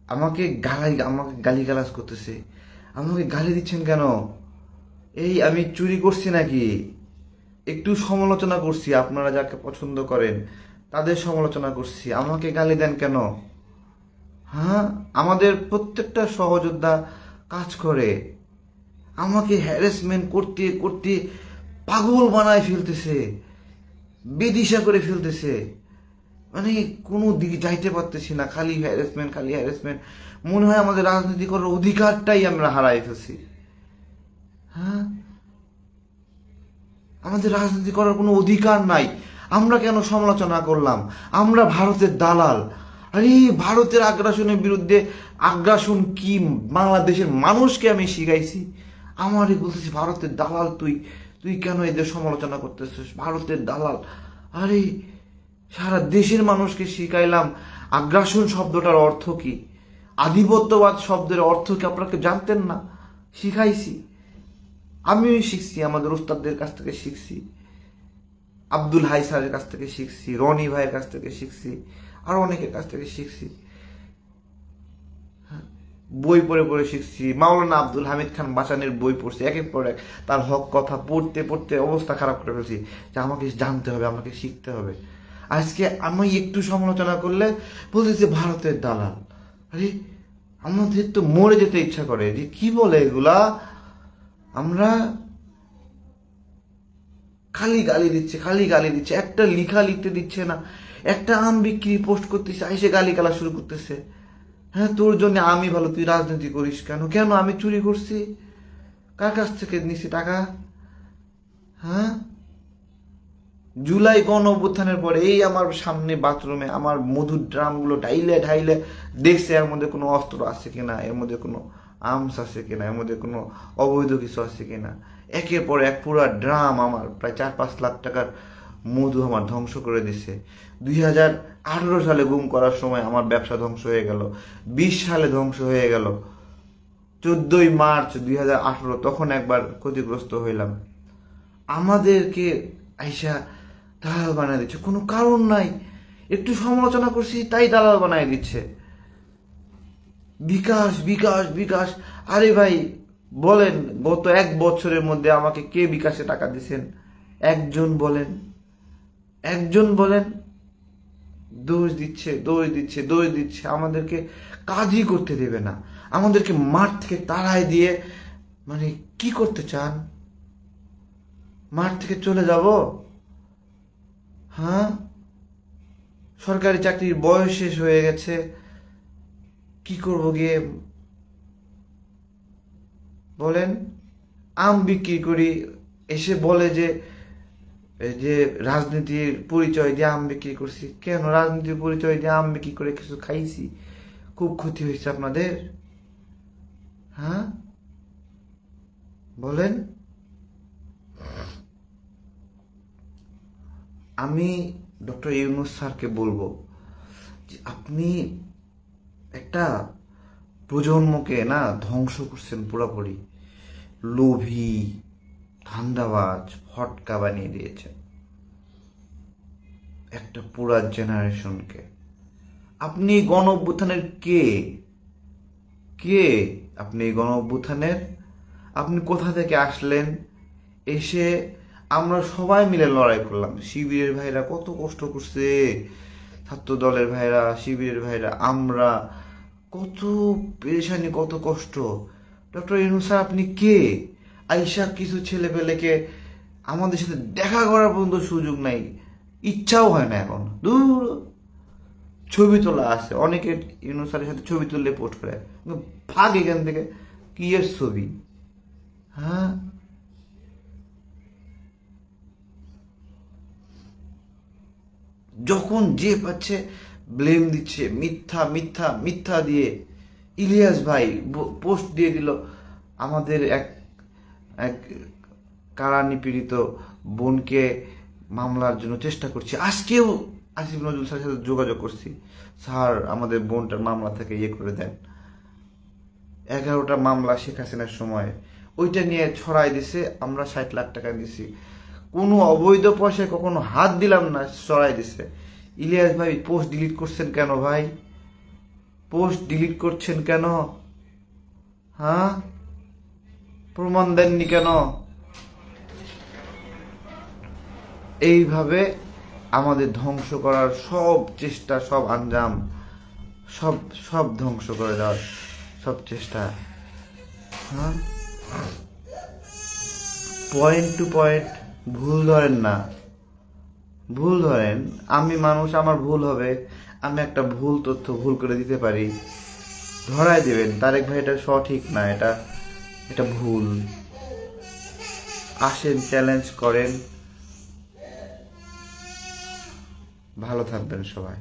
আমাকে গালিগালাজ করতেছে। আমাকে গালি দিচ্ছেন কেন? এই আমি চুরি করছি নাকি? একটু সমালোচনা করছি, আপনারা যাকে পছন্দ করেন তাদের সমালোচনা করছি, আমাকে গালি দেন কেন? হ্যাঁ, আমাদের প্রত্যেকটা সহযোদ্ধা কাজ করে, আমাকে হ্যারাসমেন্ট করতে করতে পাগল বানায় ফেলতেছে, বেদিশা করে ফেলতেছে। মানে কোনো দিকে যাইতে পারতেছি না, খালি হ্যারাসমেন্ট, খালি হ্যারাসমেন্ট। মনে হয় আমাদের রাজনীতি করার অধিকারটাই আমরা হারাই ফেলছি। হ্যাঁ, আমাদের রাজনীতি করার কোনো অধিকার নাই। আমরা কেন সমালোচনা করলাম? আমরা ভারতের দালাল। আরে ভারতের আগ্রাসনের বিরুদ্ধে আগ্রাসন কি বাংলাদেশের মানুষকে আমি শিখাইছি? আমারই বলতেছি ভারতের দালাল তুই, তুই কেন এদের সমালোচনা করতেছিস? ভারতের দালাল। আরে সারা দেশের মানুষকে শিখাইলাম আগ্রাসন শব্দটার অর্থ কি, আধিপত্যবাদ শব্দের অর্থ কি আপনাকে জানতেন না? শিখাইছি, আমিও শিখছি, আমাদের উস্তাদদের কাছ থেকে শিখছি, আব্দুল হাই স্যারের কাছ থেকে শিখছি, রনি ভাইয়ের কাছ থেকে শিখছি, আরো অনেকের কাছ থেকে শিখছি। বই পড়ে পড়ে শিখছি, মাওলানা আব্দুল হামিদ খান বাসানের বই পড়ছি, একের পর এক তার হক কথা পড়তে পড়তে অবস্থা খারাপ করে ফেলছি যে আমাকে জানতে হবে, আমাকে শিখতে হবে। আজকে আমি একটু সমালোচনা করলে বলতেছি ভারতের দালাল। আরে আমাদের তো মরে যেতে ইচ্ছা করে যে কি বলে এগুলা। আমরা খালি গালি দিচ্ছে, খালি গালি দিচ্ছে, একটা লিখা লিখতে দিচ্ছে না, একটা আম বিক্রি পোস্ট করতেছে, এসে গালি গালা শুরু করতেছে। হ্যাঁ, তোর জন্য আমি ভালো, তুই রাজনীতি করিস কেন? কেন আমি চুরি করছি? কার কাছ থেকে নিছি টাকা? হ্যাঁ, জুলাই গণ অভ্যুত্থানের পরে এই আমার সামনে বাথরুমে আমার মধুর ড্রামগুলো ঢাইলে ঢাইলে দেখছে এর মধ্যে কোনো অস্ত্র আছে কিনা, এর মধ্যে কোনো আর্মস আছে কিনা, এর মধ্যে কোনো অবৈধ কিছু আছে কিনা। একের পর এক পুরা ড্রাম আমার প্রায় 4-5 লাখ টাকার মধু আমার ধ্বংস করে দিছে। 2018 সালে গুম করার সময় আমার ব্যবসা ধ্বংস হয়ে গেল, 20 সালে ধ্বংস হয়ে গেল, 14ই মার্চ 2018 তখন একবার ক্ষতিগ্রস্ত হইলাম। আমাদেরকে আইসা দালাল বানায় দিচ্ছে, কোনো কারণ নাই, একটু সমালোচনা করছি তাই দালাল বানায় দিচ্ছে। বিকাশ বিকাশ বিকাশ। আরে ভাই বলেন, গত 1 বছরের মধ্যে আমাকে কে বিকাশে টাকা দিছেন? একজন বলেন, একজন বলেন। দোষ দিচ্ছে, দোষ দিচ্ছে, দোষ দিচ্ছে, আমাদেরকে কাজই করতে দেবে না, আমাদেরকে মাঠ থেকে তাড়ায় দিয়ে মানে কি করতে চান? মাঠ থেকে চলে যাব? হ্যাঁ, সরকারি চাকরির বয়স শেষ হয়ে গেছে, কি করব গিয়ে বলেন? আম বিক্রি করি, এসে বলে যে যে রাজনীতির পরিচয় দিয়ে আম বিক্রি করছি। কেন রাজনীতির পরিচয় দিয়ে আম বিক্রি করে কিছু খাইছি? খুব ক্ষতি হয়েছে আপনাদের? হ্যাঁ বলেন। আমি ডক্টর ইউনূস স্যারকে বলবো যে আপনি একটা প্রজন্মকে না ধ্বংস করছেন পুরোপুরি। লোভী, ধান্দাবাজ, ফটকা বানিয়ে দিয়েছেন একটা পুরা জেনারেশনকে। আপনি গণ অভ্যুত্থানের কে কে আপনি গণ অভ্যুত্থানের, আপনি কোথা থেকে আসলেন? এসে আমরা সবাই মিলে লড়াই করলাম, শিবিরের ভাইরা কত কষ্ট করছে, ছাত্র দলের ভাইরা, শিবিরের ভাইরা, আমরা কত পেরেশানি, কত কষ্ট। ডক্টর ইউনূস স্যার আপনি কে? আইসা কিছু ছেলে পেলেকে আমাদের সাথে দেখা করার পর্যন্ত সুযোগ নাই, ইচ্ছাও হয় না এখন। দূর ছবি তোলা আছে, অনেকে ইউনূস স্যারের সাথে ছবি তুললে পোস্ট করে, ভাগ এখান থেকে, কি এর ছবি? হ্যাঁ, যখন যে পাচ্ছে ব্লেম দিচ্ছে, মিথ্যা মিথ্যা মিথ্যা দিয়ে। ইলিয়াস ভাই পোস্ট দিয়ে দিল আমাদের এক এক কারা নিপীড়িত বোনকে মামলার জন্য চেষ্টা করছি। আজকেও আসিফ নজরুল স্যারের সাথে যোগাযোগ করছি, স্যার আমাদের বোনটার মামলা থেকে ইয়ে করে দেন। 11টা মামলা শেখ হাসিনার সময়, ওইটা নিয়ে ছড়াই দিছে, আমরা 60 লাখ টাকা দিছি, কোনো অবৈধ পয়সায় কখনো হাত দিলাম না, ছড়াই দিছে। ইলিয়াস ভাই পোস্ট ডিলিট করছেন কেন ভাই? পোস্ট ডিলিট করছেন কেন? হ্যাঁ, প্রমাণ দেননি কেন? এইভাবে আমাদের ধ্বংস করার সব চেষ্টা, সব আঞ্জাম, সব সব ধ্বংস করে দেওয়ার সব চেষ্টা। হ্যাঁ, পয়েন্ট টু পয়েন্ট ভুল ধরেন না, ভুল ধরেন। আমি মানুষ, আমার ভুল হবে, আমি একটা ভুল তথ্য ভুল করে দিতে পারি, ধরাই দেবেন তারেক ভাই এটা সঠিক না, এটা এটা ভুল। আসেন, চ্যালেঞ্জ করেন। ভালো থাকবেন সবাই।